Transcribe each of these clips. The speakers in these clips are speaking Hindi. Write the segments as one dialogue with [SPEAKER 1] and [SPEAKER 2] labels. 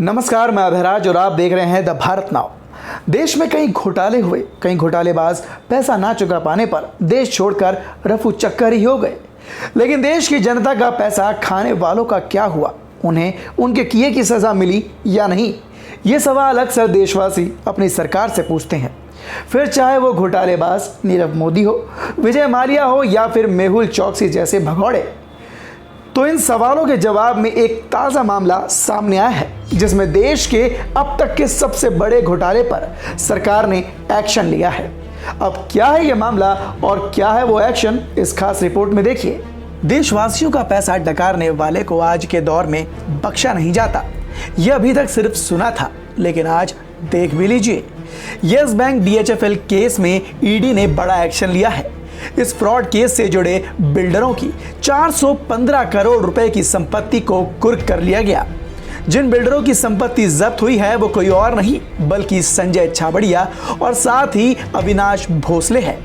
[SPEAKER 1] नमस्कार, मैं अभयराज और आप देख रहे हैं द भारत नाव। देश में कई घोटाले हुए, कई घोटालेबाज पैसा ना चुका पाने पर देश छोड़कर रफू चक्कर ही हो गए। लेकिन देश की जनता का पैसा खाने वालों का क्या हुआ? उन्हें उनके किए की सज़ा मिली या नहीं? ये सवाल अक्सर देशवासी अपनी सरकार से पूछते हैं। फिर चाहे वो घोटालेबाज नीरव मोदी हो, विजय माल्या हो या फिर मेहुल चौकसी जैसे भगौड़े। तो इन सवालों के जवाब में एक ताज़ा मामला सामने आया है, जिसमें देश के अब तक के सबसे बड़े घोटाले पर सरकार ने एक्शन लिया है। अब क्या है यह मामला और क्या है वो एक्शन, इस खास रिपोर्ट में देखिए। देशवासियों का पैसा डकारने वाले को आज के दौर में बख्शा नहीं जाता। यह अभी तक सिर्फ सुना था, लेकिन आज देख भी लीजिए। यस बैंक DHFL केस में ईडी ने बड़ा एक्शन लिया है। इस फ्रॉड केस से जुड़े बिल्डरों की 415 करोड़ रुपए की संपत्ति को कुर्क कर लिया गया। जिन बिल्डरों की संपत्ति जब्त हुई है वो कोई और नहीं बल्कि संजय छाबड़िया और साथ ही अविनाश भोसले है।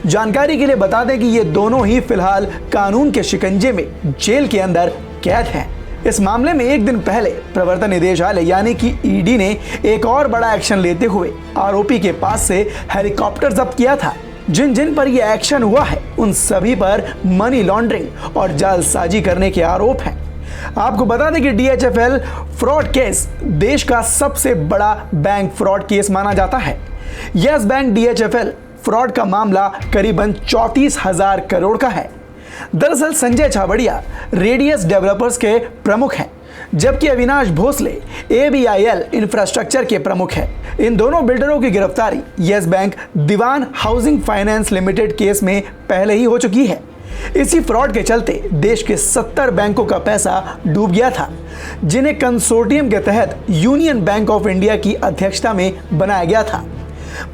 [SPEAKER 1] जानकारी के लिए बता दें कि ये दोनों ही फिलहाल कानून के शिकंजे में जेल के अंदर कैद हैं। इस मामले में एक दिन पहले प्रवर्तन निदेशालय यानी कि ईडी ने एक और बड़ा एक्शन लेते हुए आरोपी के पास से हेलीकॉप्टर जब्त किया था। जिन पर यह एक्शन हुआ है उन सभी पर मनी लॉन्ड्रिंग और जालसाजी करने के आरोप हैं। आपको बता दें कि DHFL फ्रॉड केस देश का सबसे बड़ा बैंक फ्रॉड केस माना जाता है। यस बैंक DHFL फ्रॉड का मामला करीबन 34,000 करोड़ का है। दरअसल संजय छाबड़िया रेडियस डेवलपर्स के प्रमुख हैं, जबकि अविनाश भोसले ABIL इंफ्रास्ट्रक्चर के प्रमुख हैं। इन दोनों बिल्डरों की गिरफ्तारी यस बैंक दीवान हाउसिंग फाइनेंस लिमिटेड केस में पहले ही हो चुकी है। इसी फ्रॉड के चलते देश के 70 बैंकों का पैसा डूब गया था, जिन्हें कंसोर्टियम के तहत यूनियन बैंक ऑफ इंडिया की अध्यक्षता में बनाया गया था।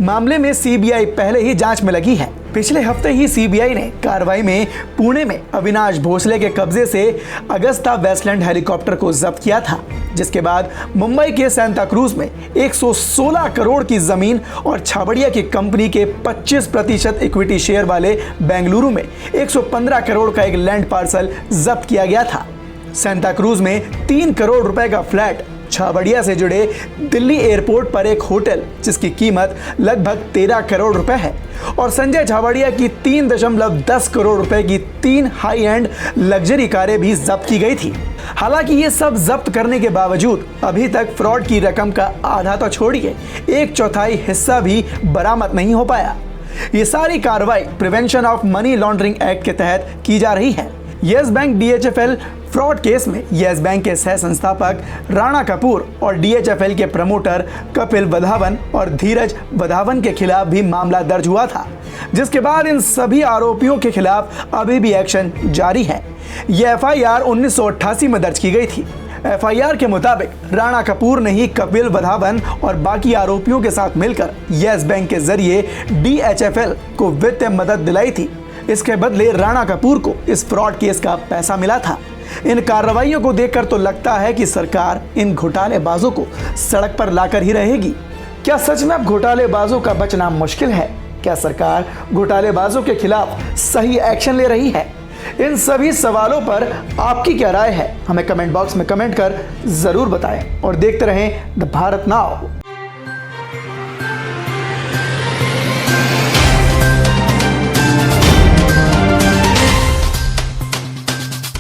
[SPEAKER 1] मामले में CBI पहले ही जांच में लगी है। पिछले हफ्ते ही CBI ने कार्रवाई में पुणे में अविनाश भोसले के कब्जे से अगस्ता वेस्टलैंड हेलीकॉप्टर को जब्त किया था, जिसके बाद मुंबई के सांता क्रूज में 116 करोड़ की जमीन और छाबड़िया की कंपनी के 25% इक्विटी शेयर वाले बेंगलुरु में 115 करोड़ का एक लैंड पार्सल जब्त किया गया था। सांता क्रूज में 3 करोड़ रुपए का फ्लैट, छाबड़िया से जुड़े दिल्ली एयरपोर्ट पर एक होटल जिसकी कीमत लगभग 13 करोड़ रुपए है और संजय छाबड़िया की 3.10 करोड़ रुपए की 3 हाई एंड लग्जरी कारें भी जब्त की गई थी। हालांकि ये सब जब्त करने के बावजूद अभी तक फ्रॉड की रकम का आधा तो छोड़िए, 1/4 हिस्सा भी बरामद नहीं हो पाया। ये सारी कार्रवाई prevention of money laundering act के तहत की जा रही है। Yes bank DHFL fraud case में यस बैंक के सह संस्थापक राणा कपूर और DHFL के प्रमोटर कपिल वधावन और धीरज वधावन के खिलाफ भी मामला दर्ज हुआ था, जिसके बाद इन सभी आरोपियों के खिलाफ अभी भी एक्शन जारी है। यह FIR 1988 में दर्ज की गई थी। FIR के मुताबिक राणा कपूर ने ही कपिल वधावन और बाकी आरोपियों के साथ मिलकर यस बैंक के जरिए DHFL को वित्तीय मदद दिलाई थी। इसके बदले राणा कपूर को इस फ्रॉड केस का पैसा मिला था। इन कार्रवाइयों को देखकर तो लगता है कि सरकार इन घोटालेबाजों को सड़क पर लाकर ही रहेगी। क्या सच में अब घोटालेबाजों का बचना मुश्किल है? क्या सरकार घोटालेबाजों के खिलाफ सही एक्शन ले रही है? इन सभी सवालों पर आपकी क्या राय है? हमें कमेंट बॉक्स में कमेंट कर जरूर बताएं और देखते रहें द भारत नाव।